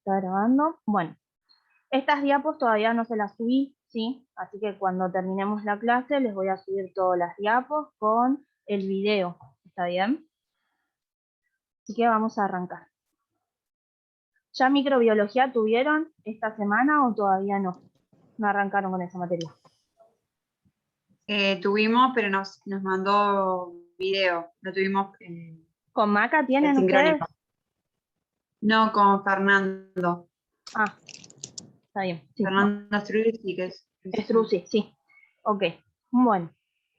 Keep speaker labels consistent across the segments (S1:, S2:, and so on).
S1: Está grabando. Bueno, estas diapos todavía no se las subí, ¿sí? Así que cuando terminemos la clase les voy a subir todas las diapos con el video. ¿Está bien? Así que vamos a arrancar. ¿Ya microbiología tuvieron esta semana o todavía no? No arrancaron con esa materia.
S2: Tuvimos, pero nos mandó video. Lo tuvimos
S1: ¿Con Maca tienen
S2: sincrónico.
S1: ustedes?
S2: No, con Fernando.
S1: Ah, está bien. Sí,
S2: Fernando Struzzi, que es...
S1: Struzzi, sí. Ok, bueno,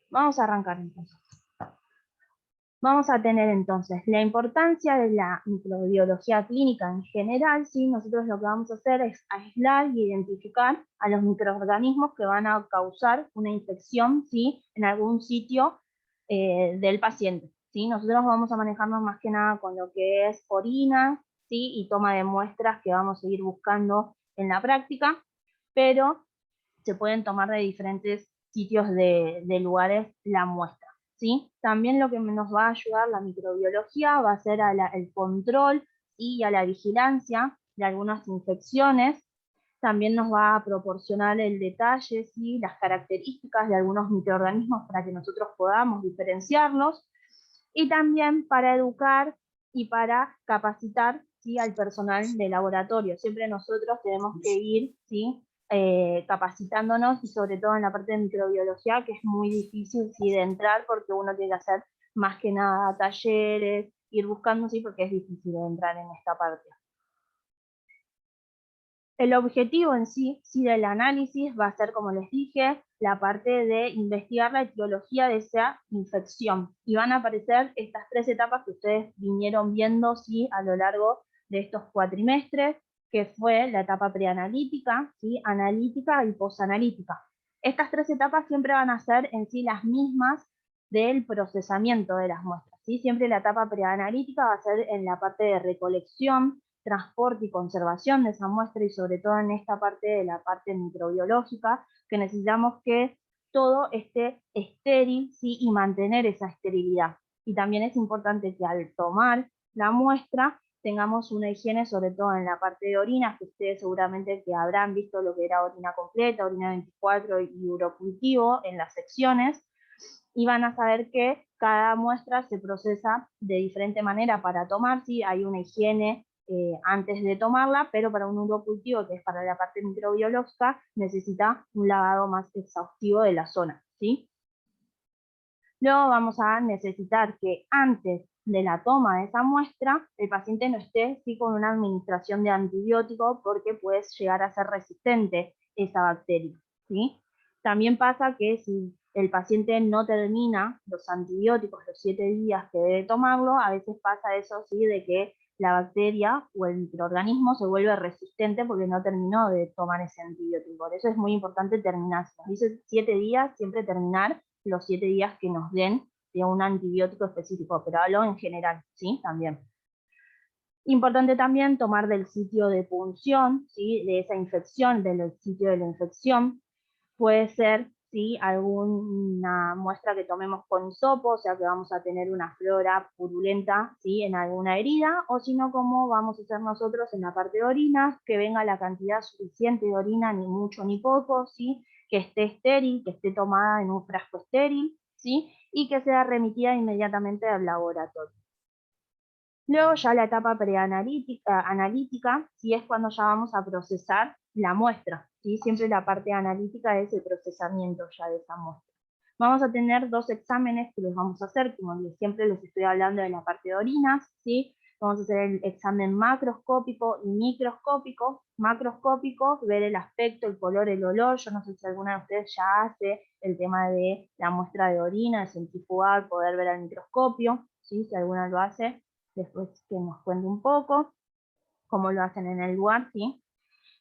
S1: vamos a arrancar entonces. Vamos a tener entonces la importancia de la microbiología clínica en general, ¿sí? Nosotros lo que vamos a hacer es aislar y identificar a los microorganismos que van a causar una infección, ¿sí? En algún sitio del paciente, ¿sí? Nosotros vamos a manejarnos más que nada con lo que es orina, ¿sí? Y toma de muestras que vamos a ir buscando en la práctica, pero se pueden tomar de diferentes sitios de lugares la muestra. ¿Sí? También lo que nos va a ayudar la microbiología va a ser el control y a la vigilancia de algunas infecciones. También nos va a proporcionar el detalle, ¿sí? Las características de algunos microorganismos para que nosotros podamos diferenciarlos. Y también para educar y para capacitar, ¿sí? Al personal de laboratorio. Siempre nosotros tenemos que ir, ¿sí? Capacitándonos y sobre todo en la parte de microbiología, que es muy difícil, ¿sí? De entrar porque uno tiene que hacer más que nada talleres, ir buscando, ¿sí? Porque es difícil de entrar en esta parte. El objetivo en sí, del análisis va a ser, como les dije, la parte de investigar la etiología de esa infección. Y van a aparecer estas tres etapas que ustedes vinieron viendo, ¿sí? A lo largo de estos cuatrimestres, que fue la etapa preanalítica, ¿sí? Analítica y posanalítica. Estas tres etapas siempre van a ser en sí las mismas del procesamiento de las muestras, ¿sí? Siempre la etapa preanalítica va a ser en la parte de recolección, transporte y conservación de esa muestra y sobre todo en esta parte de la parte microbiológica, que necesitamos que todo esté estéril, ¿sí? Y mantener esa esterilidad. Y también es importante que al tomar la muestra tengamos una higiene, sobre todo en la parte de orinas, que ustedes seguramente que habrán visto lo que era orina completa, orina 24 y urocultivo en las secciones, y van a saber que cada muestra se procesa de diferente manera para tomar, ¿sí? Hay una higiene antes de tomarla, pero para un urocultivo, que es para la parte microbiológica, necesita un lavado más exhaustivo de la zona, ¿sí? Luego vamos a necesitar que antes de la toma de esa muestra, el paciente no esté, ¿sí? Con una administración de antibiótico porque puede llegar a ser resistente esa bacteria, ¿sí? También pasa que si el paciente no termina los antibióticos los 7 días que debe tomarlo, a veces pasa eso, ¿sí? De que la bacteria o el microorganismo se vuelve resistente porque no terminó de tomar ese antibiótico. Por eso es muy importante terminar. Si nos dice 7 días, siempre terminar los 7 días que nos den de un antibiótico específico, pero hablo en general, ¿sí? También. Importante también tomar del sitio de punción, ¿sí? De esa infección, del sitio de la infección. Puede ser, ¿sí? Alguna muestra que tomemos con hisopo, o sea que vamos a tener una flora purulenta, ¿sí? En alguna herida, o si no, como vamos a hacer nosotros en la parte de orinas, que venga la cantidad suficiente de orina, ni mucho ni poco, ¿sí? Que esté estéril, que esté tomada en un frasco estéril, ¿sí? Y que sea remitida inmediatamente al laboratorio. Luego ya la etapa analítica, ¿sí? Es cuando ya vamos a procesar la muestra, ¿sí? Siempre la parte analítica es el procesamiento ya de esa muestra. Vamos a tener dos exámenes que les vamos a hacer, como siempre les estoy hablando de la parte de orinas, ¿sí? Vamos a hacer el examen macroscópico y microscópico. Macroscópico, ver el aspecto, el color, el olor. Yo no sé si alguna de ustedes ya hace el tema de la muestra de orina, de centrifugar, poder ver al microscopio, ¿sí? Si alguna lo hace, después que nos cuente un poco cómo lo hacen en el lugar, ¿sí?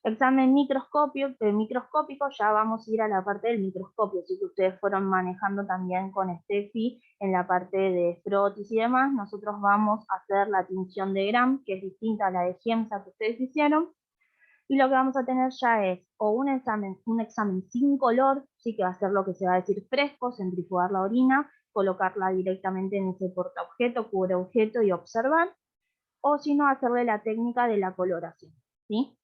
S1: Examen microscópico, ya vamos a ir a la parte del microscopio, así que ustedes fueron manejando también con Steffi en la parte de frotis y demás. Nosotros vamos a hacer la tinción de Gram, que es distinta a la de Giemsa que ustedes hicieron, y lo que vamos a tener ya es o un examen sin color, sí, que va a ser lo que se va a decir fresco, centrifugar la orina, colocarla directamente en ese portaobjeto, cubre objeto y observar, o si no, hacerle la técnica de la coloración. ¿sí?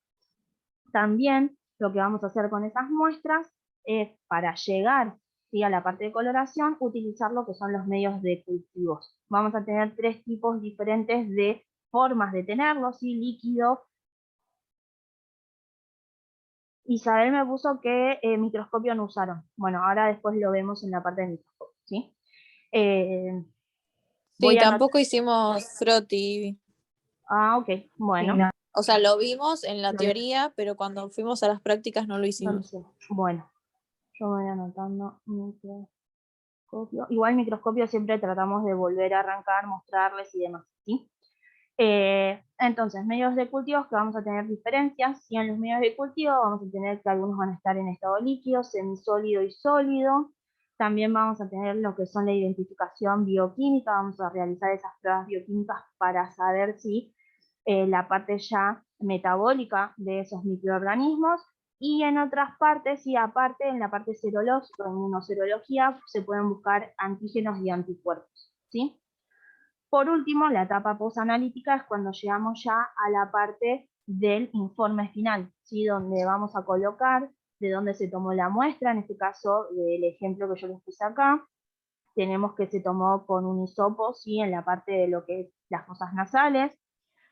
S1: También lo que vamos a hacer con esas muestras es, para llegar, ¿sí?, a la parte de coloración, utilizar lo que son los medios de cultivos. Vamos a tener 3 tipos diferentes de formas de tenerlo, ¿sí? Líquido. Isabel me puso que microscopio no usaron. Bueno, ahora después lo vemos en la parte de microscopio, ¿sí?
S3: Sí,
S1: Voy a anotar.
S3: tampoco hicimos froti.
S1: Ah, ok, bueno.
S2: Sí, no.
S3: O sea, lo vimos en la
S1: Lo-
S3: teoría, pero cuando fuimos a las prácticas no lo
S1: no lo
S3: hicimos.
S1: sé. Bueno, yo voy anotando microscopio. Igual microscopio siempre tratamos de volver a arrancar, mostrarles y demás, ¿sí? Entonces, medios de cultivos que vamos a tener diferencias. Si en los medios de cultivo vamos a tener que algunos van a estar en estado líquido, semisólido y sólido. También vamos a tener lo que son la identificación bioquímica. Vamos a realizar esas pruebas bioquímicas para saber si la parte ya metabólica de esos microorganismos. Y en otras partes, y aparte, en la parte serológica, en inmunoserología, se pueden buscar antígenos y anticuerpos, ¿sí? Por último, la etapa posanalítica es cuando llegamos ya a la parte del informe final, ¿sí?, donde vamos a colocar de dónde se tomó la muestra. En este caso, del ejemplo que yo les puse acá, tenemos que se tomó con un hisopo, ¿sí?, en la parte de lo que es las fosas nasales.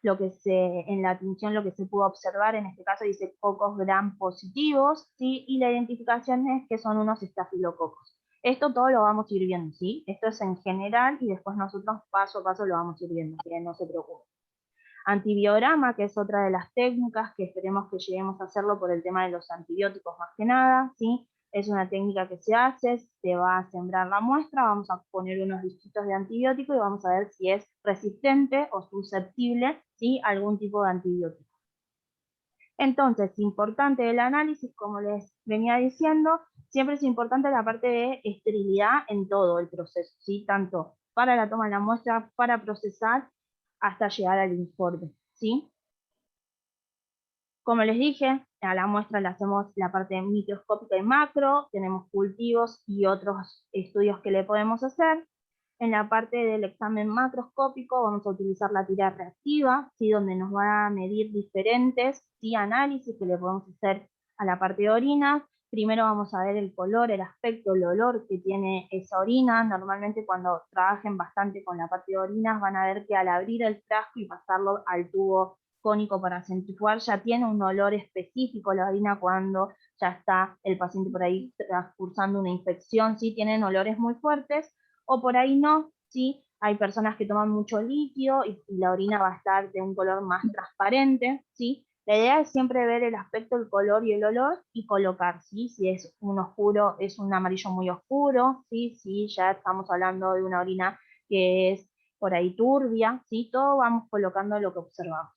S1: En la tinción lo que se pudo observar, en este caso dice cocos gram positivos, ¿sí?, y la identificación es que son unos estafilococos. Esto todo lo vamos a ir viendo, ¿sí? Esto es en general y después nosotros paso a paso lo vamos a ir viendo, que no se preocupen. Antibiograma, que es otra de las técnicas que esperemos que lleguemos a hacerlo por el tema de los antibióticos más que nada, ¿sí? Es una técnica que se hace, se va a sembrar la muestra, vamos a poner unos disquitos de antibiótico y vamos a ver si es resistente o susceptible, ¿sí?, a algún tipo de antibiótico. Entonces, importante el análisis, como les venía diciendo, siempre es importante la parte de esterilidad en todo el proceso, ¿sí?, tanto para la toma de la muestra, para procesar, hasta llegar al informe, ¿sí? Como les dije, a la muestra le hacemos la parte microscópica y macro, tenemos cultivos y otros estudios que le podemos hacer. En la parte del examen macroscópico vamos a utilizar la tira reactiva, ¿sí?, donde nos va a medir diferentes, ¿sí?, análisis que le podemos hacer a la parte de orina. Primero vamos a ver el color, el aspecto, el olor que tiene esa orina. Normalmente cuando trabajen bastante con la parte de orinas van a ver que al abrir el frasco y pasarlo al tubo cónico para centrifugar ya tiene un olor específico la orina cuando ya está el paciente por ahí cursando una infección, ¿sí?, tienen olores muy fuertes. O por ahí no, ¿sí? Hay personas que toman mucho líquido y la orina va a estar de un color más transparente, ¿sí? La idea es siempre ver el aspecto, el color y el olor y colocar, ¿sí? Si es un oscuro, es un amarillo muy oscuro, ¿sí? Si ya estamos hablando de una orina que es por ahí turbia, ¿sí? Todo vamos colocando lo que observamos.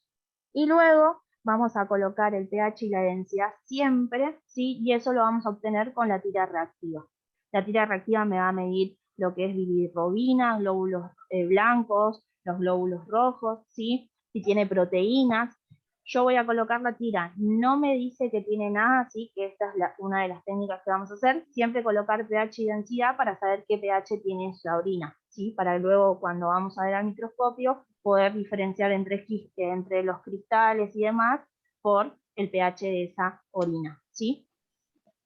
S1: Y luego vamos a colocar el pH y la densidad siempre, ¿sí? Y eso lo vamos a obtener con la tira reactiva. La tira reactiva me va a medir lo que es bilirrubina, glóbulos blancos, los glóbulos rojos, ¿sí?, si tiene proteínas. Yo voy a colocar la tira, no me dice que tiene nada, así que esta es una de las técnicas que vamos a hacer, siempre colocar pH y densidad para saber qué pH tiene la orina, ¿sí?, para luego cuando vamos a ver al microscopio poder diferenciar entre los cristales y demás por el pH de esa orina, ¿sí?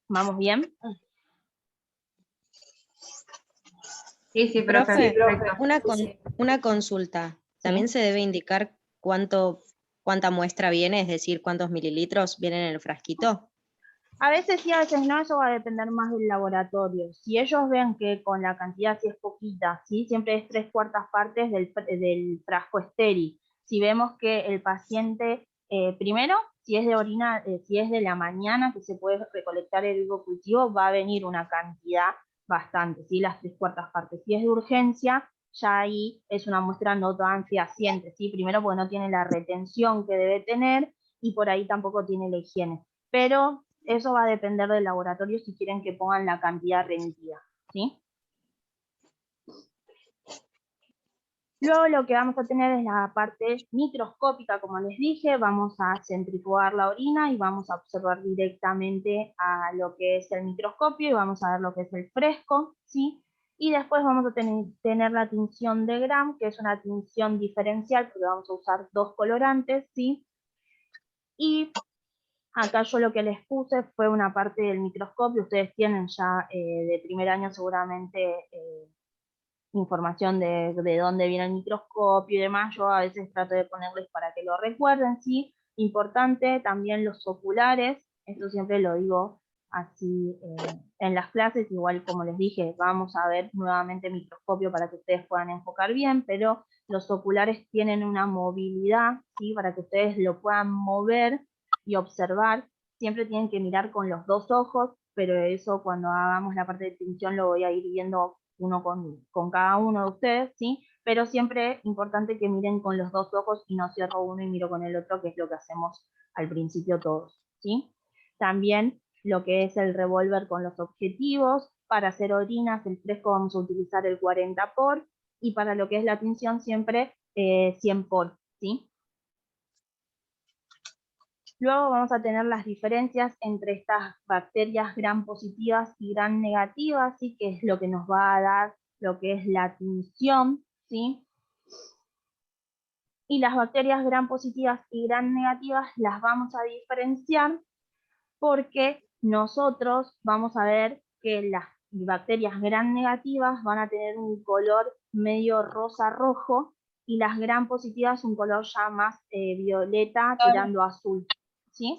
S1: ¿Vamos bien?
S2: Sí, profe,
S4: Profe,
S2: perfecto.
S4: una consulta. ¿También
S1: ¿Sí?
S4: se debe indicar cuánta muestra viene, es decir, cuántos mililitros vienen en el frasquito?
S1: A veces sí, a veces no, eso va a depender más del laboratorio. Si ellos ven que con la cantidad, si es poquita, ¿sí?, siempre es 3/4 partes del frasco estéril. Si vemos que el paciente, primero, si es de orina, si es de la mañana que se puede recolectar el vivo cultivo, va a venir una cantidad bastante, ¿sí?, las 3/4 partes. Si es de urgencia, ya ahí es una muestra no tan fehaciente, ¿sí? Primero porque no tiene la retención que debe tener y por ahí tampoco tiene la higiene. Pero eso va a depender del laboratorio si quieren que pongan la cantidad remitida, ¿sí? Luego lo que vamos a tener es la parte microscópica, como les dije, vamos a centrifugar la orina y vamos a observar directamente a lo que es el microscopio y vamos a ver lo que es el fresco, ¿sí? Y después vamos a tener la tinción de Gram, que es una tinción diferencial, porque vamos a usar 2 colorantes, ¿sí? Y acá yo lo que les puse fue una parte del microscopio. Ustedes tienen ya de primer año seguramente información de dónde viene el microscopio y demás. Yo a veces trato de ponerles para que lo recuerden, ¿sí? Importante también los oculares, esto siempre lo digo así en las clases, igual como les dije, vamos a ver nuevamente microscopio para que ustedes puedan enfocar bien, pero los oculares tienen una movilidad, ¿sí? Para que ustedes lo puedan mover y observar. Siempre tienen que mirar con los dos ojos, pero eso cuando hagamos la parte de distinción lo voy a ir viendo uno con cada uno de ustedes, ¿sí? Pero siempre es importante que miren con los dos ojos y no cierro uno y miro con el otro, que es lo que hacemos al principio todos, ¿sí? También lo que es el revólver con los objetivos. Para hacer orinas, el fresco vamos a utilizar el 40 por, y para lo que es la tinción siempre 100 por, ¿sí? Luego vamos a tener las diferencias entre estas bacterias gram positivas y gram negativas, ¿sí? Que es lo que nos va a dar lo que es la tinción, ¿sí? Y las bacterias gram positivas y gram negativas las vamos a diferenciar porque nosotros vamos a ver que las bacterias gram negativas van a tener un color medio rosa-rojo y las gram positivas un color ya más violeta tirando a azul, ¿sí?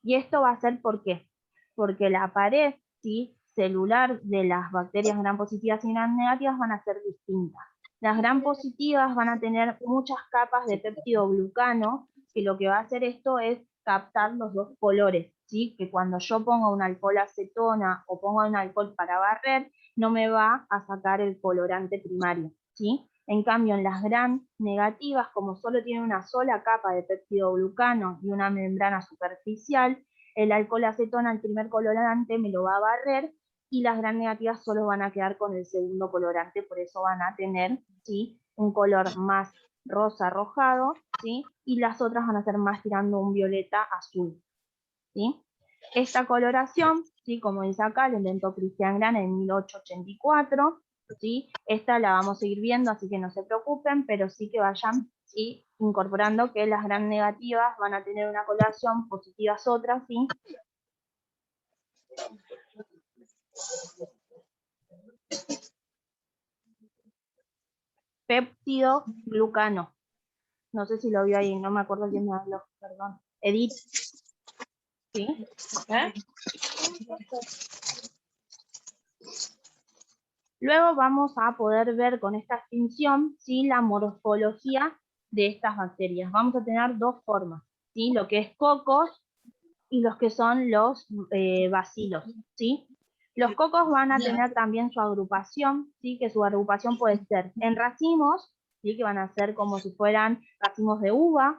S1: Y esto va a ser ¿por qué? Porque la pared, ¿sí?, celular de las bacterias gram positivas y gram negativas van a ser distintas. Las gram positivas van a tener muchas capas de peptidoglucano, que lo que va a hacer esto es captar los dos colores, ¿sí? Que cuando yo pongo un alcohol acetona o pongo un alcohol para barrer, no me va a sacar el colorante primario, ¿sí? En cambio, en las gram negativas, como solo tienen una sola capa de peptidoglucano y una membrana superficial, el alcohol acetona, el primer colorante, me lo va a barrer, y las gram negativas solo van a quedar con el segundo colorante, por eso van a tener, ¿sí?, un color más rosa arrojado, ¿sí? Y las otras van a ser más tirando un violeta azul, ¿sí? Esta coloración, ¿sí?, como dice acá, lo inventó Christian Gran en 1884, ¿sí? Esta la vamos a seguir viendo, así que no se preocupen, pero sí que vayan, ¿sí?, incorporando que las gram negativas van a tener una coloración, positivas otras, ¿sí? Péptido glucano. No sé si lo vio ahí, no me acuerdo quién me habló, perdón. Edith. ¿Sí? Luego vamos a poder ver con esta extinción, ¿sí?, la morfología de estas bacterias. Vamos a tener dos formas, ¿sí?, lo que es cocos y los que son los bacilos, ¿sí? Los cocos van a tener también su agrupación, ¿sí?, que su agrupación puede ser en racimos, ¿sí?, que van a ser como si fueran racimos de uva.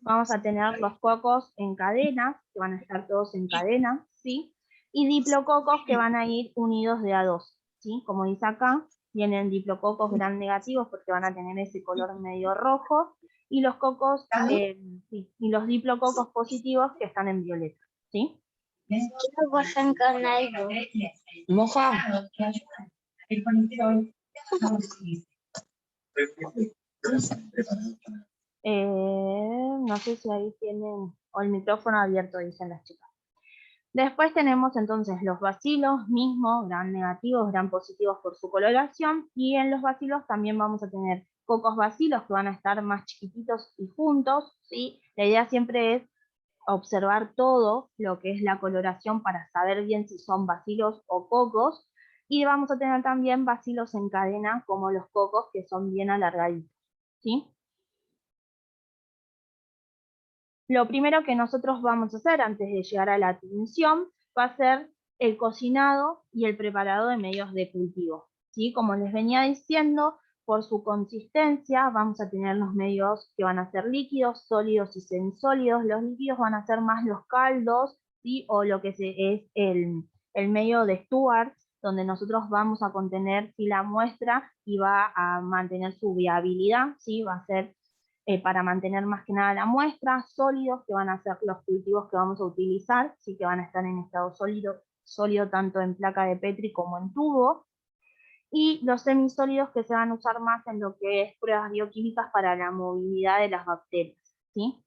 S1: Vamos a tener los cocos en cadenas, que van a estar todos en cadena, ¿sí? Y diplococos que van a ir unidos de a dos, ¿sí? Como dice acá, tienen diplococos gram negativos porque van a tener ese color medio rojo, y los cocos, sí, y los diplococos positivos que están en violeta, ¿sí?
S2: Moja.
S1: No sé si ahí tienen, o el micrófono abierto, dicen las chicas. Después tenemos entonces los bacilos mismos, gram negativos, gram positivos por su coloración, y en los bacilos también vamos a tener cocos bacilos que van a estar más chiquititos y juntos, ¿sí? La idea siempre es observar todo lo que es la coloración para saber bien si son bacilos o cocos, y vamos a tener también bacilos en cadena como los cocos, que son bien alargaditos, ¿sí? Lo primero que nosotros vamos a hacer antes de llegar a la tinción va a ser el cocinado y el preparado de medios de cultivo, ¿sí? Como les venía diciendo, por su consistencia vamos a tener los medios que van a ser líquidos, sólidos y semisólidos. Los líquidos van a ser más los caldos, ¿sí?, o lo que es el medio de Stuart, donde nosotros vamos a contener, ¿sí?, la muestra, y va a mantener su viabilidad, ¿sí? Va a ser para mantener más que nada la muestra. Sólidos, que van a ser los cultivos que vamos a utilizar, sí, que van a estar en estado sólido tanto en placa de Petri como en tubo. Y los semisólidos, que se van a usar más en lo que es pruebas bioquímicas para la movilidad de las bacterias, ¿sí?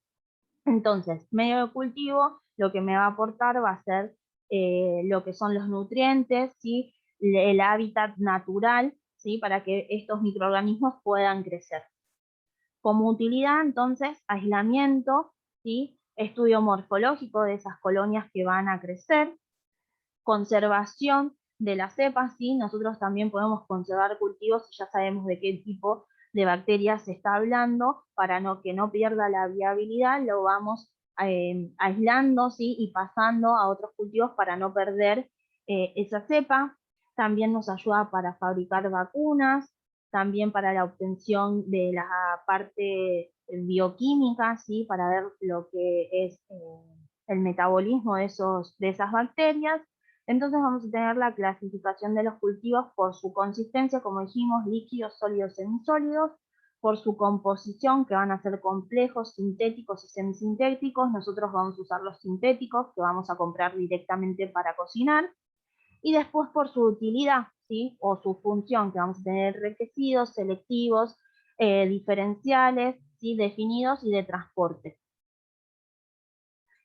S1: Entonces, medio de cultivo lo que me va a aportar va a ser lo que son los nutrientes, ¿sí? El hábitat natural, ¿sí? Para que estos microorganismos puedan crecer. Como utilidad, entonces, aislamiento, ¿sí? Estudio morfológico de esas colonias que van a crecer, conservación de las cepas, ¿sí? Nosotros también podemos conservar cultivos si ya sabemos de qué tipo de bacterias se está hablando, para que no pierda la viabilidad, lo vamos aislando, ¿sí? Y pasando a otros cultivos para no perder esa cepa. También nos ayuda para fabricar vacunas, también para la obtención de la parte bioquímica, ¿sí? Para ver lo que es el metabolismo de esas bacterias. Entonces vamos a tener la clasificación de los cultivos por su consistencia, como dijimos, líquidos, sólidos, semisólidos, por su composición, que van a ser complejos, sintéticos y semisintéticos. Nosotros vamos a usar los sintéticos, que vamos a comprar directamente para cocinar, y después por su utilidad, ¿sí? O su función, que vamos a tener enriquecidos, selectivos, diferenciales, ¿sí? Definidos y de transporte.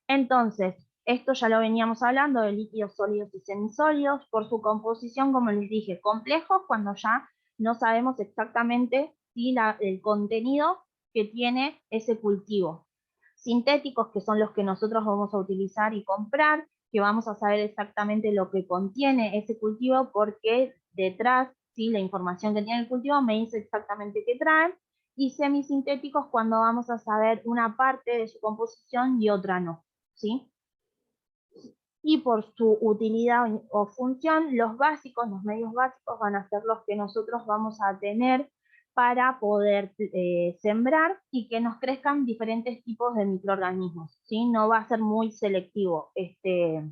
S1: Entonces, esto ya lo veníamos hablando de líquidos, sólidos y semisólidos, por su composición, como les dije, complejos cuando ya no sabemos exactamente ¿sí? El contenido que tiene ese cultivo. Sintéticos, que son los que nosotros vamos a utilizar y comprar, que vamos a saber exactamente lo que contiene ese cultivo, porque detrás, ¿sí? La información que tiene el cultivo me dice exactamente qué trae, y semisintéticos cuando vamos a saber una parte de su composición y otra no. ¿Sí? Y por su utilidad o función, los medios básicos van a ser los que nosotros vamos a tener para poder sembrar y que nos crezcan diferentes tipos de microorganismos, ¿sí? No va a ser muy selectivo este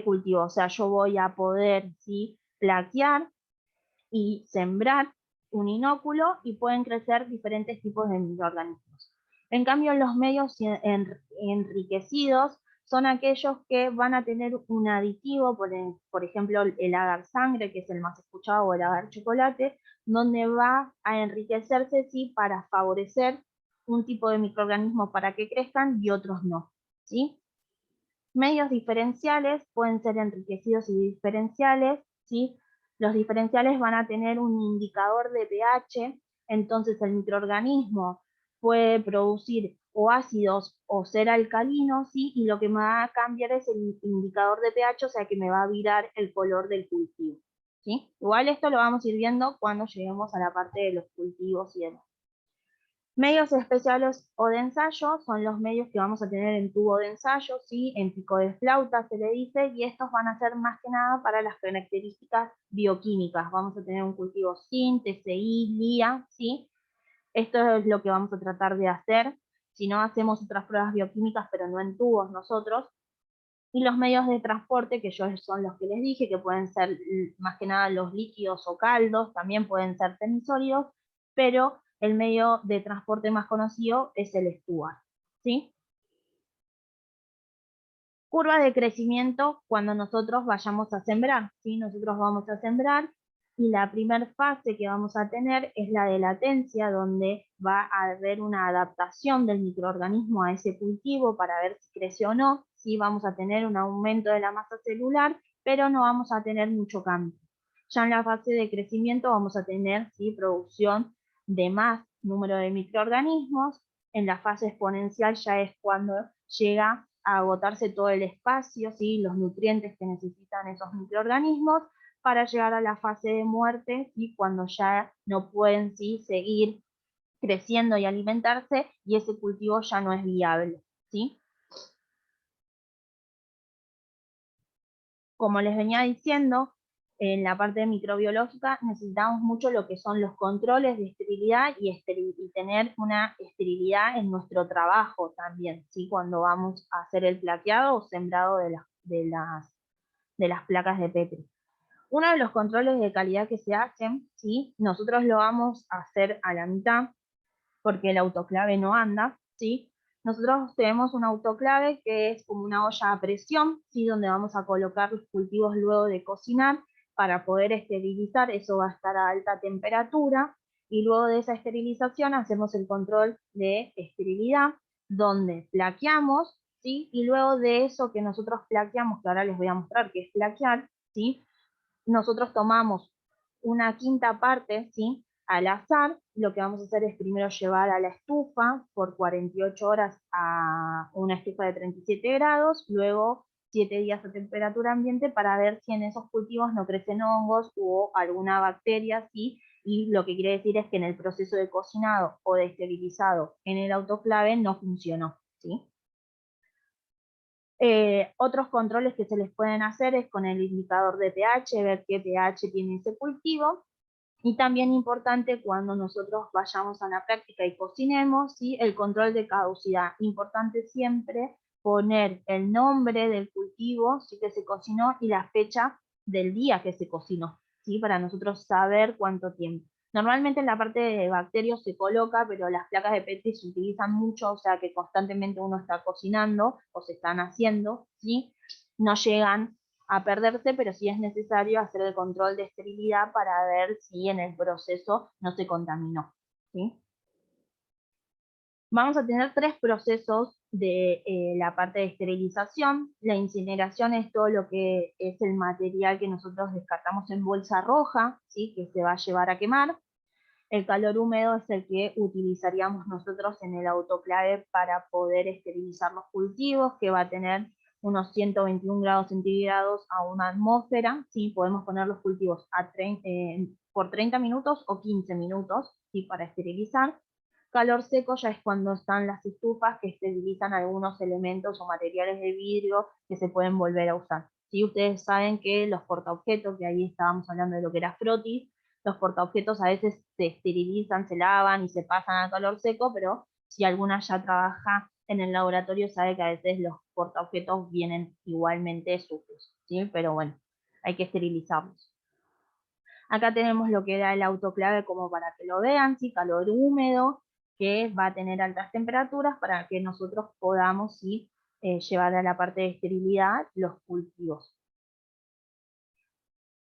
S1: cultivo, o sea, yo voy a poder, ¿sí? Plaquear y sembrar un inóculo y pueden crecer diferentes tipos de microorganismos. En cambio, los medios enriquecidos son aquellos que van a tener un aditivo, por ejemplo, el agar sangre, que es el más escuchado, o el agar chocolate, donde va a enriquecerse, sí, para favorecer un tipo de microorganismo para que crezcan y otros no, ¿sí? Medios diferenciales pueden ser enriquecidos y diferenciales, ¿sí? Los diferenciales van a tener un indicador de pH, entonces el microorganismo puede producir o ácidos o ser alcalino, ¿sí? Y lo que me va a cambiar es el indicador de pH, o sea que me va a virar el color del cultivo, ¿sí? Igual esto lo vamos a ir viendo cuando lleguemos a la parte de los cultivos y demás. Medios especiales o de ensayo son los medios que vamos a tener en tubo de ensayo, ¿sí? En pico de flauta se le dice, y estos van a ser más que nada para las características bioquímicas. Vamos a tener un cultivo SIN, TCI, LIA, ¿sí? Esto es lo que vamos a tratar de hacer. Si no, hacemos otras pruebas bioquímicas, pero no en tubos nosotros. Y los medios de transporte, que son los que les dije, que pueden ser más que nada los líquidos o caldos, también pueden ser semisólidos, pero el medio de transporte más conocido es el estuario, ¿sí? Curva de crecimiento cuando nosotros vayamos a sembrar, ¿sí? Nosotros vamos a sembrar y la primera fase que vamos a tener es la de latencia, donde va a haber una adaptación del microorganismo a ese cultivo para ver si crece o no. Sí, vamos a tener un aumento de la masa celular, pero no vamos a tener mucho cambio. Ya en la fase de crecimiento vamos a tener, ¿sí? Producción de más número de microorganismos. En la fase exponencial ya es cuando llega a agotarse todo el espacio, ¿sí? Los nutrientes que necesitan esos microorganismos, para llegar a la fase de muerte, ¿sí? Cuando ya no pueden, ¿sí? Seguir creciendo y alimentarse, y ese cultivo ya no es viable, ¿sí? Como les venía diciendo, en la parte microbiológica necesitamos mucho lo que son los controles de esterilidad y tener una esterilidad en nuestro trabajo también, ¿sí? Cuando vamos a hacer el plaqueado o sembrado de las placas de Petri. Uno de los controles de calidad que se hacen, ¿sí? Nosotros lo vamos a hacer a la mitad, porque el autoclave no anda, ¿sí? Nosotros tenemos un autoclave que es como una olla a presión, ¿sí? Donde vamos a colocar los cultivos luego de cocinar para poder esterilizar. Eso va a estar a alta temperatura, y luego de esa esterilización hacemos el control de esterilidad, donde plaqueamos, ¿sí? Y luego de eso que nosotros plaqueamos, que ahora les voy a mostrar que es plaquear, ¿sí? Nosotros tomamos una quinta parte, ¿sí? Al azar, lo que vamos a hacer es primero llevar a la estufa por 48 horas a una estufa de 37 grados, luego 7 días a temperatura ambiente para ver si en esos cultivos no crecen hongos o alguna bacteria, ¿sí? Y lo que quiere decir es que en el proceso de cocinado o de esterilizado en el autoclave no funcionó, ¿sí? Otros controles que se les pueden hacer es con el indicador de pH, ver qué pH tiene ese cultivo. Y también importante cuando nosotros vayamos a la práctica y cocinemos, ¿sí? El control de caducidad. Importante siempre poner el nombre del cultivo, ¿sí? Que se cocinó y la fecha del día que se cocinó, ¿sí? Para nosotros saber cuánto tiempo. Normalmente en la parte de bacterios se coloca, pero las placas de Petri se utilizan mucho, o sea que constantemente uno está cocinando o se están haciendo, ¿sí? No llegan a perderse, pero sí es necesario hacer el control de esterilidad para ver si en el proceso no se contaminó, ¿sí? Vamos a tener 3 procesos de la parte de esterilización. La incineración es todo lo que es el material que nosotros descartamos en bolsa roja, ¿sí? Que se va a llevar a quemar. El calor húmedo es el que utilizaríamos nosotros en el autoclave para poder esterilizar los cultivos, que va a tener unos 121 grados centígrados a una atmósfera, ¿sí? Podemos poner los cultivos por 30 minutos o 15 minutos, ¿sí? Para esterilizar. Calor seco ya es cuando están las estufas que esterilizan algunos elementos o materiales de vidrio que se pueden volver a usar. ¿Sí? Ustedes saben que los portaobjetos, que ahí estábamos hablando de lo que era frotis, los portaobjetos a veces se esterilizan, se lavan y se pasan al calor seco, pero si alguna ya trabaja en el laboratorio sabe que a veces los portaobjetos vienen igualmente sucios, ¿sí? Pero bueno, hay que esterilizarlos. Acá tenemos lo que era el autoclave como para que lo vean, ¿sí? Calor húmedo, que va a tener altas temperaturas para que nosotros podamos, ¿sí? Llevar a la parte de esterilidad los cultivos.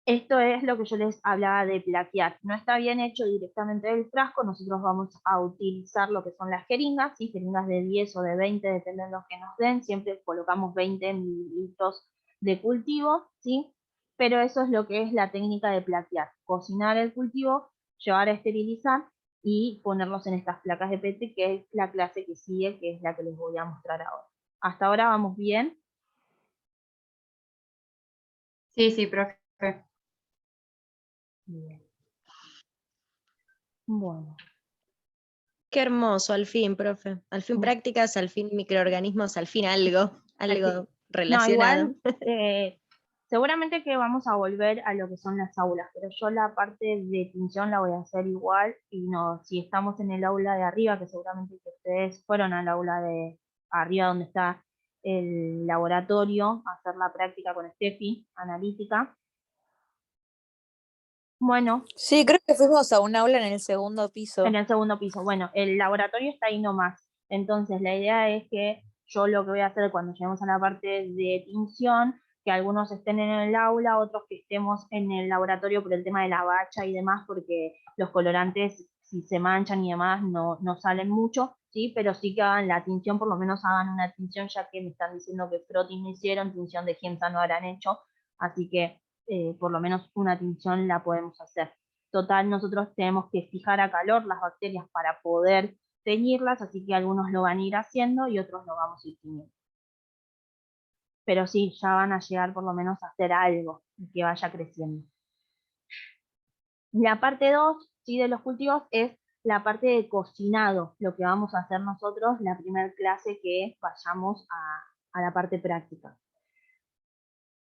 S1: Esto es lo que yo les hablaba de plaquear. No está bien hecho directamente del frasco, nosotros vamos a utilizar lo que son las jeringas, ¿sí? Jeringas de 10 o de 20, depende de lo que nos den, siempre colocamos 20 mililitros de cultivo, ¿sí? Pero eso es lo que es la técnica de plaquear. Cocinar el cultivo, llevar a esterilizar y ponerlos en estas placas de Petri, que es la clase que sigue, que es la que les voy a mostrar ahora. ¿Hasta ahora vamos bien?
S2: Sí, sí, profe.
S1: Bien. Bueno.
S4: Qué hermoso, al fin, profe. Al fin prácticas, al fin microorganismos, al fin algo
S1: No,
S4: relacionado.
S1: igual, seguramente que vamos a volver a lo que son las aulas, pero yo la parte de tinción la voy a hacer igual, y no, si estamos en el aula de arriba, que seguramente que ustedes fueron al aula de arriba donde está el laboratorio, a hacer la práctica con Steffi, analítica. Bueno,
S3: Sí, creo que fuimos a un aula en el segundo piso.
S1: en el segundo piso. Bueno, el laboratorio está ahí nomás. Entonces, la idea es que yo lo que voy a hacer cuando lleguemos a la parte de tinción, que algunos estén en el aula, otros que estemos en el laboratorio por el tema de la bacha y demás, porque los colorantes, si se manchan y demás, no salen mucho, ¿sí? Pero sí que hagan la tinción, por lo menos hagan una tinción, ya que me están diciendo que frotis no hicieron, tinción de Giemsa no habrán hecho, así que por lo menos una tinción la podemos hacer. Total, nosotros tenemos que fijar a calor las bacterias para poder teñirlas, así que algunos lo van a ir haciendo y otros lo vamos a ir teñiendo. Pero sí, ya van a llegar por lo menos a hacer algo y que vaya creciendo. La parte 2, ¿sí? De los cultivos es la parte de cocinado, lo que vamos a hacer nosotros la primera clase que vayamos a la parte práctica.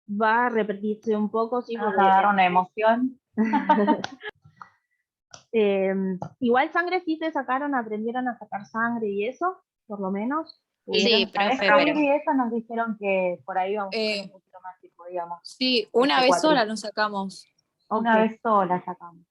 S1: Va a repetirse un poco, sí, porque
S2: Agarra una emoción.
S1: igual sangre sí se sacaron, aprendieron a sacar sangre y eso, por lo menos.
S4: Sí, profe, pero
S2: Y eso nos dijeron que por ahí vamos a ver un poquito más si podíamos.
S3: Sí, una vez sola nos sacamos.
S2: Una
S1: Ok.
S2: vez sola sacamos.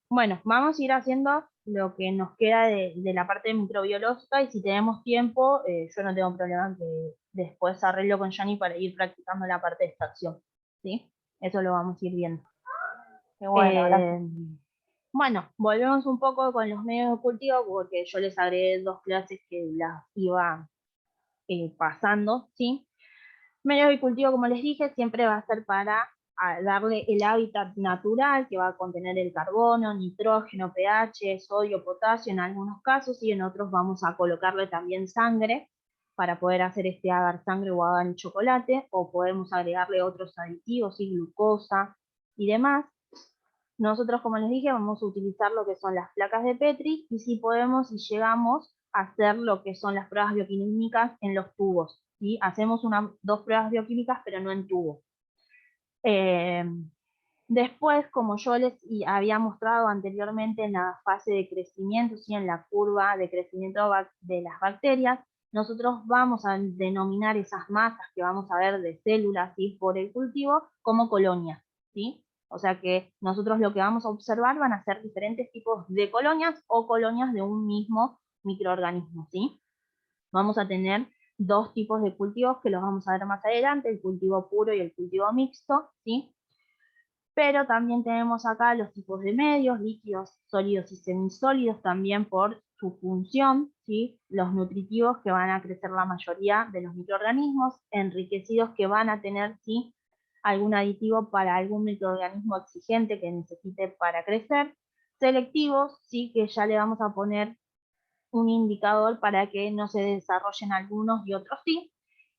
S1: Bueno, vamos a ir haciendo lo que nos queda de la parte microbiológica, y si tenemos tiempo, yo no tengo problema que después arreglo con Yanni para ir practicando la parte de extracción, ¿sí? Eso lo vamos a ir viendo.
S2: Qué bueno, gracias.
S1: Bueno, volvemos un poco con los medios de cultivo, porque yo les agregué 2 clases que las iba pasando, ¿sí? Medios de cultivo, como les dije, siempre va a ser para darle el hábitat natural, que va a contener el carbono, nitrógeno, pH, sodio, potasio en algunos casos, y en otros vamos a colocarle también sangre, para poder hacer este agar sangre o agar chocolate, o podemos agregarle otros aditivos, y glucosa y demás. Nosotros, como les dije, vamos a utilizar lo que son las placas de Petri, y si podemos y llegamos a hacer lo que son las pruebas bioquímicas en los tubos, ¿sí? Hacemos 2 pruebas bioquímicas, pero no en tubo. Después, como yo les había mostrado anteriormente en la fase de crecimiento, ¿sí? En la curva de crecimiento de las bacterias, nosotros vamos a denominar esas masas que vamos a ver de células, ¿sí? Por el cultivo como colonias, ¿sí? O sea que nosotros lo que vamos a observar van a ser diferentes tipos de colonias o colonias de un mismo microorganismo, ¿sí? Vamos a tener 2 tipos de cultivos que los vamos a ver más adelante, el cultivo puro y el cultivo mixto, ¿sí? Pero también tenemos acá los tipos de medios, líquidos, sólidos y semisólidos, también por su función, ¿sí? Los nutritivos, que van a crecer la mayoría de los microorganismos, enriquecidos, que van a tener, ¿sí? Algún aditivo para algún microorganismo exigente que necesite para crecer, selectivos, ¿sí? Que ya le vamos a poner un indicador para que no se desarrollen algunos y otros sí,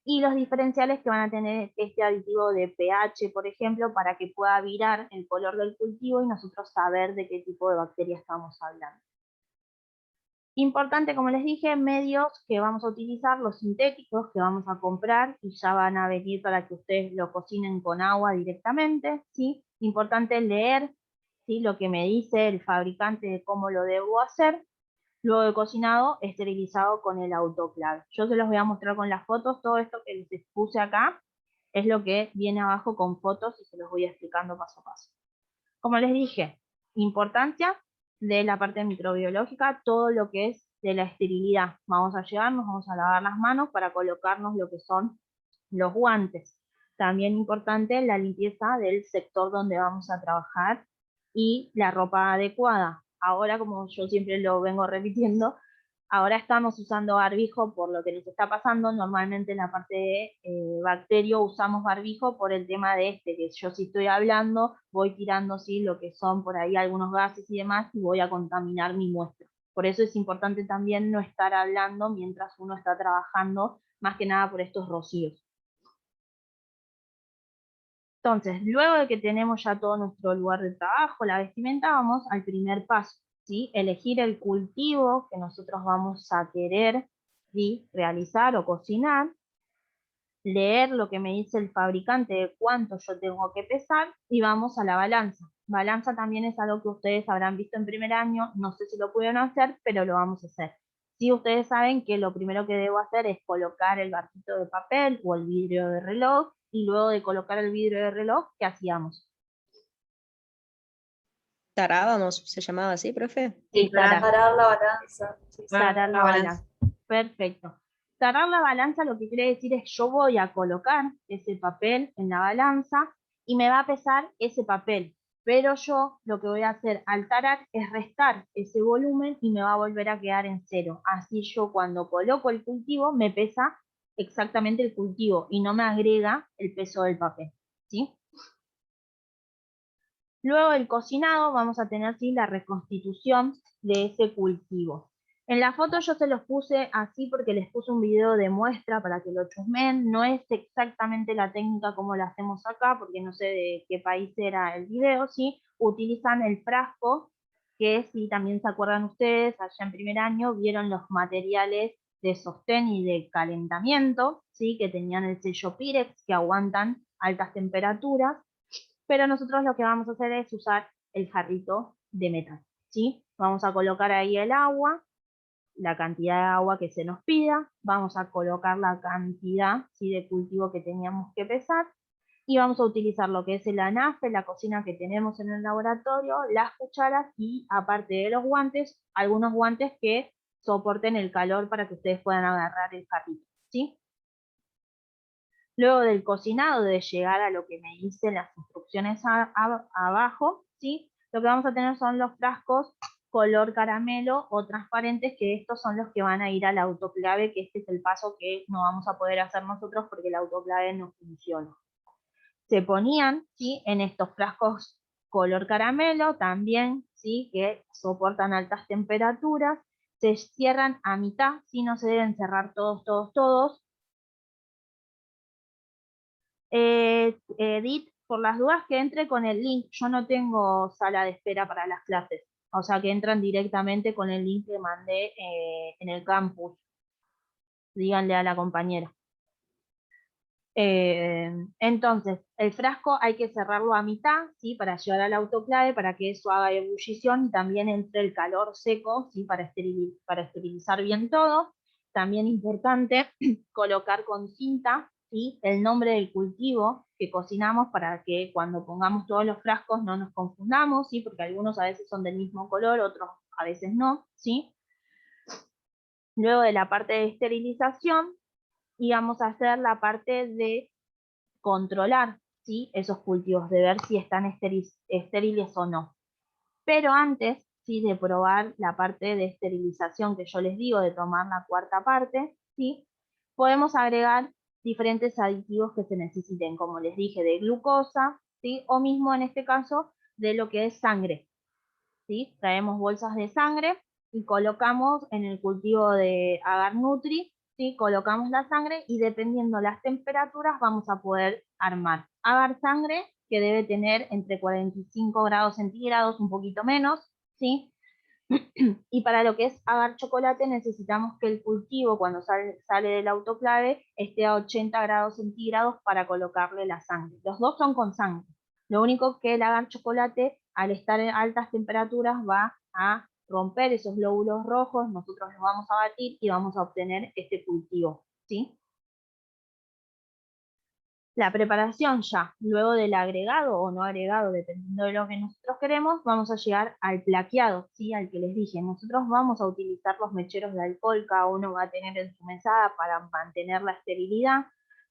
S1: y los diferenciales, que van a tener este aditivo de pH, por ejemplo, para que pueda virar el color del cultivo y nosotros saber de qué tipo de bacteria estamos hablando. Importante, como les dije, medios que vamos a utilizar, los sintéticos que vamos a comprar y ya van a venir para que ustedes lo cocinen con agua directamente, ¿sí? Importante leer, ¿sí? Lo que me dice el fabricante de cómo lo debo hacer. Luego de cocinado, esterilizado con el autoclave. Yo se los voy a mostrar con las fotos. Todo esto que les puse acá es lo que viene abajo con fotos y se los voy explicando paso a paso. Como les dije, importancia de la parte microbiológica, todo lo que es de la esterilidad. Vamos a llevarnos, vamos a lavar las manos para colocarnos lo que son los guantes. También importante la limpieza del sector donde vamos a trabajar y la ropa adecuada. Ahora, como yo siempre lo vengo repitiendo, ahora estamos usando barbijo por lo que nos está pasando. Normalmente en la parte de bacterio usamos barbijo por el tema de que yo si estoy hablando, voy tirando ¿sí? Lo que son por ahí algunos gases y demás, y voy a contaminar mi muestra. Por eso es importante también no estar hablando mientras uno está trabajando, más que nada por estos rocíos. Entonces, luego de que tenemos ya todo nuestro lugar de trabajo, la vestimenta, vamos al primer paso, ¿sí? Elegir el cultivo que nosotros vamos a querer, ¿sí? Realizar o cocinar, leer lo que me dice el fabricante de cuánto yo tengo que pesar, y vamos a la balanza. Balanza también es algo que ustedes habrán visto en primer año, no sé si lo pudieron hacer, pero lo vamos a hacer. Sí, ustedes saben que lo primero que debo hacer es colocar el barquito de papel o el vidrio de reloj, y luego de colocar el vidrio de reloj, ¿qué hacíamos?
S4: Tarábamos, se llamaba así, profe.
S1: Sí,
S2: Tarar.
S3: Parar la balanza. Sí, sí.
S1: Tarar la
S2: balanza.
S1: balanza. Perfecto. Tarar la balanza lo que quiere decir es yo voy a colocar ese papel en la balanza y me va a pesar ese papel. Pero yo lo que voy a hacer al tarar es restar ese volumen y me va a volver a quedar en cero. Así yo cuando coloco el cultivo me pesa exactamente el cultivo y no me agrega el peso del papel, ¿sí? Luego del cocinado vamos a tener ¿sí? La reconstitución de ese cultivo. En la foto yo se los puse así porque les puse un video de muestra para que lo chusmen. No es exactamente la técnica como la hacemos acá, porque no sé de qué país era el video, ¿sí? Utilizan el frasco, que si también se acuerdan ustedes, allá en primer año vieron los materiales de sostén y de calentamiento, ¿sí? Que tenían el sello Pirex, que aguantan altas temperaturas. Pero nosotros lo que vamos a hacer es usar el jarrito de metal, ¿sí? Vamos a colocar ahí el agua, la cantidad de agua que se nos pida, vamos a colocar la cantidad ¿sí? de cultivo que teníamos que pesar, y vamos a utilizar lo que es el anafe, la cocina que tenemos en el laboratorio, las cucharas y, aparte de los guantes, algunos guantes que soporten el calor para que ustedes puedan agarrar el jarrito, ¿sí? Luego del cocinado, de llegar a lo que me dicen las instrucciones abajo, ¿sí? lo que vamos a tener son los frascos color caramelo o transparentes, que estos son los que van a ir al autoclave, que este es el paso que no vamos a poder hacer nosotros porque el autoclave no funciona. Se ponían, ¿sí?, en estos frascos color caramelo también, ¿sí?, que soportan altas temperaturas, se cierran a mitad, ¿sí?, no se deben cerrar todos. Edith, por las dudas que entre con el link, yo no tengo sala de espera para las clases, o sea que entran directamente con el link que mandé en el campus, díganle a la compañera. Entonces, el frasco hay que cerrarlo a mitad, ¿sí?, para llevar al autoclave, para que eso haga ebullición y también entre el calor seco, ¿sí?, para esterilizar bien todo. También importante colocar con cinta, ¿sí?, el nombre del cultivo que cocinamos para que cuando pongamos todos los frascos no nos confundamos, ¿sí?, porque algunos a veces son del mismo color, otros a veces no, ¿sí? Luego de la parte de esterilización, íbamos a hacer la parte de controlar, ¿sí?, esos cultivos, de ver si están estériles o no. Pero antes, ¿sí?, de probar la parte de esterilización que yo les digo, de tomar la cuarta parte, ¿sí?, podemos agregar diferentes aditivos que se necesiten, como les dije, de glucosa, ¿sí?, o mismo en este caso de lo que es sangre, ¿sí? Traemos bolsas de sangre y colocamos en el cultivo de Agar Nutri, ¿sí?, colocamos la sangre y dependiendo las temperaturas vamos a poder armar. Agar sangre que debe tener entre 45 grados centígrados, un poquito menos, ¿sí? Y para lo que es agar chocolate necesitamos que el cultivo cuando sale del autoclave esté a 80 grados centígrados para colocarle la sangre. Los dos son con sangre. Lo único que el agar chocolate al estar en altas temperaturas va a romper esos glóbulos rojos, nosotros los vamos a batir y vamos a obtener este cultivo, ¿sí? La preparación ya, luego del agregado o no agregado, dependiendo de lo que nosotros queremos, vamos a llegar al plaqueado, ¿sí?, al que les dije. Nosotros vamos a utilizar los mecheros de alcohol, cada uno va a tener en su mesada para mantener la esterilidad.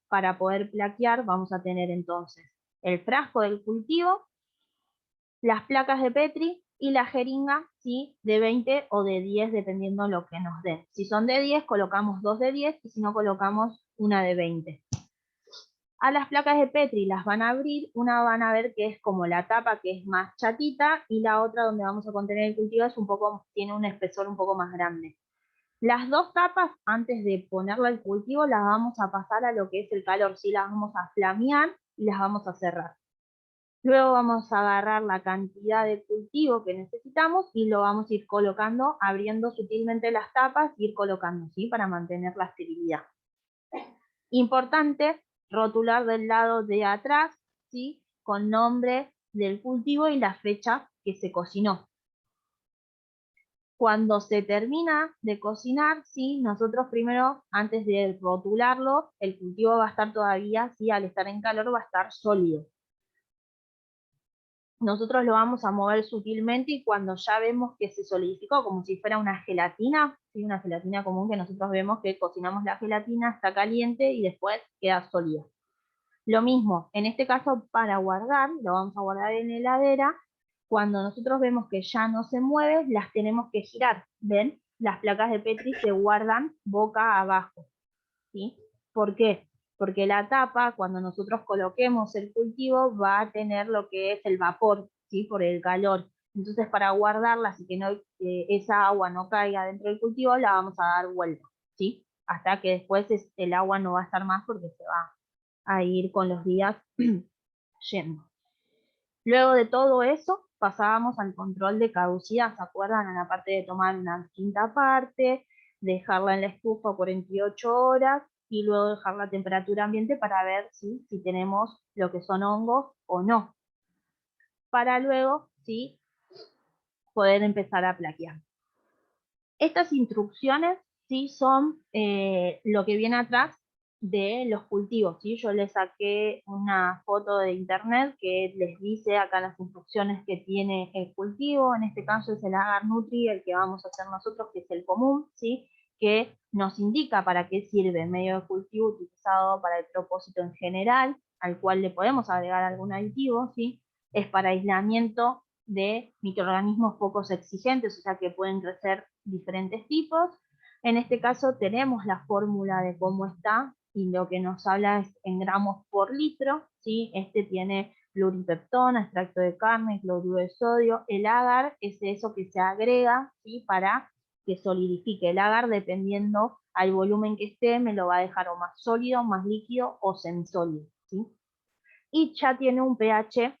S1: Para poder plaquear vamos a tener entonces el frasco del cultivo, las placas de Petri y la jeringa, ¿sí?, de 20 o de 10, dependiendo lo que nos den. Si son de 10, colocamos 2 de 10 y si no, colocamos una de 20. A las placas de Petri las van a abrir, una van a ver que es como la tapa que es más chatita y la otra donde vamos a contener el cultivo es tiene un espesor un poco más grande. Las dos tapas, antes de ponerle el cultivo, las vamos a pasar a lo que es el calor, ¿sí? Las vamos a flamear y las vamos a cerrar. Luego vamos a agarrar la cantidad de cultivo que necesitamos y lo vamos a ir colocando, abriendo sutilmente las tapas y ir colocando, ¿sí?, para mantener la esterilidad. Importante rotular del lado de atrás, ¿sí?, con nombre del cultivo y la fecha que se cocinó. Cuando se termina de cocinar, ¿sí?, nosotros primero, antes de rotularlo, el cultivo va a estar todavía, ¿sí?, al estar en calor va a estar sólido. Nosotros lo vamos a mover sutilmente y cuando ya vemos que se solidificó, como si fuera una gelatina, ¿sí?, una gelatina común que nosotros vemos que cocinamos la gelatina, está caliente y después queda sólida. Lo mismo, en este caso para guardar, lo vamos a guardar en heladera, cuando nosotros vemos que ya no se mueve, las tenemos que girar, ¿ven? Las placas de Petri se guardan boca abajo, ¿sí? ¿Por qué? Porque la tapa, cuando nosotros coloquemos el cultivo, va a tener lo que es el vapor, ¿sí?, por el calor. Entonces, para guardarlas y que esa agua no caiga dentro del cultivo, la vamos a dar vuelta, ¿sí?, hasta que después el agua no va a estar más porque se va a ir con los días yendo. Luego de todo eso, pasábamos al control de caducidad, ¿se acuerdan? A la parte de tomar una quinta parte, dejarla en la estufa 48 horas y luego dejar la temperatura ambiente para ver si tenemos lo que son hongos o no. Para luego, ¿sí?, poder empezar a plaquear. Estas instrucciones, ¿sí?, son lo que viene atrás de los cultivos, ¿sí? Yo les saqué una foto de internet que les dice acá las instrucciones que tiene el cultivo, en este caso es el Agar Nutri, el que vamos a hacer nosotros, que es el común, ¿sí?, que nos indica para qué sirve el medio de cultivo utilizado para el propósito en general, al cual le podemos agregar algún aditivo, ¿sí? Es para aislamiento de microorganismos poco exigentes, o sea que pueden crecer diferentes tipos. En este caso tenemos la fórmula de cómo está, y lo que nos habla es en gramos por litro, ¿sí? Este tiene pluripeptona, extracto de carne, cloruro de sodio. El agar es eso que se agrega, ¿sí? Para que solidifique. El agar, dependiendo al volumen que esté, me lo va a dejar o más sólido, más líquido o semisólido, ¿sí? Y ya tiene un pH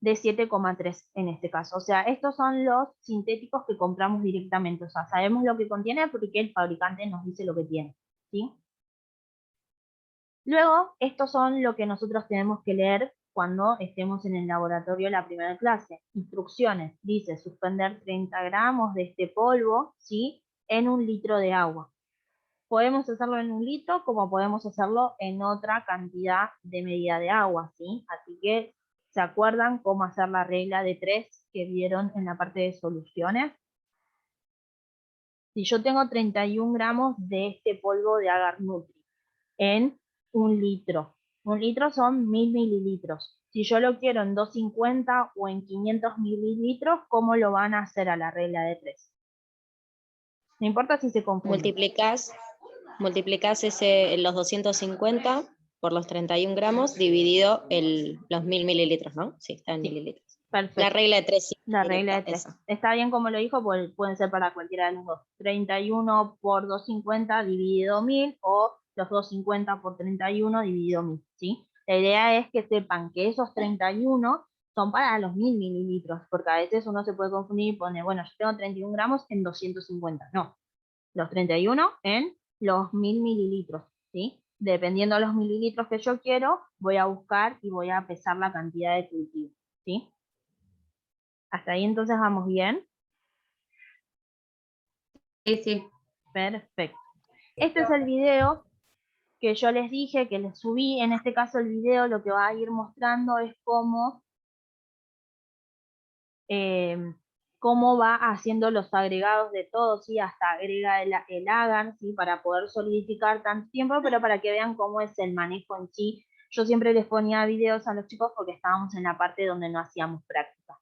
S1: de 7,3 en este caso. O sea, estos son los sintéticos que compramos directamente. O sea, sabemos lo que contiene porque el fabricante nos dice lo que tiene, ¿sí? Luego, estos son lo que nosotros tenemos que leer cuando estemos en el laboratorio la primera clase. Instrucciones. Dice suspender 30 gramos de este polvo, ¿sí? En 1 litro de agua. Podemos hacerlo en 1 litro como podemos hacerlo en otra cantidad de medida de agua, ¿sí? Así que, ¿se acuerdan cómo hacer la regla de 3 que vieron en la parte de soluciones? Si yo tengo 31 gramos de este polvo de agar nutri en 1 litro, 1 litro son 1000 mililitros. Si yo lo quiero en 250 o en 500 mililitros, ¿cómo lo van a hacer a la regla de 3? No importa si se confunde.
S4: Multiplicás los 250 por los 31 gramos dividido los 1000 mililitros, ¿no? Sí, está en mililitros.
S1: Perfecto.
S4: La regla de 3.
S1: La regla de 3. Está bien como lo dijo, pues pueden ser para cualquiera de los dos. 31 por 250 dividido 1000 o los 250 por 31 dividido 1000, ¿sí? La idea es que sepan que esos 31 son para los 1000 mililitros, porque a veces uno se puede confundir y pone, bueno, yo tengo 31 gramos en 250. No, los 31 en los 1000 mililitros, ¿sí? Dependiendo de los mililitros que yo quiero, voy a buscar y voy a pesar la cantidad de cultivo, ¿sí? ¿Hasta ahí entonces vamos bien?
S2: Sí, sí.
S1: Perfecto. Este es el video que yo les dije, que les subí. En este caso el video lo que va a ir mostrando es cómo va haciendo los agregados de todo, ¿sí? Hasta agrega el agar, ¿sí? Para poder solidificar tanto tiempo, pero para que vean cómo es el manejo en sí. Yo siempre les ponía videos a los chicos porque estábamos en la parte donde no hacíamos práctica.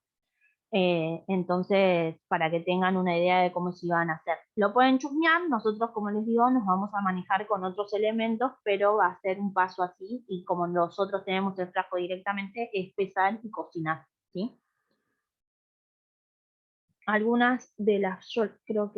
S1: Entonces, para que tengan una idea de cómo se iban a hacer. Lo pueden chusmear, nosotros, como les digo, nos vamos a manejar con otros elementos, pero va a ser un paso así, y como nosotros tenemos el frasco directamente, es pesar y cocinar, ¿sí? Algunas de las, yo creo que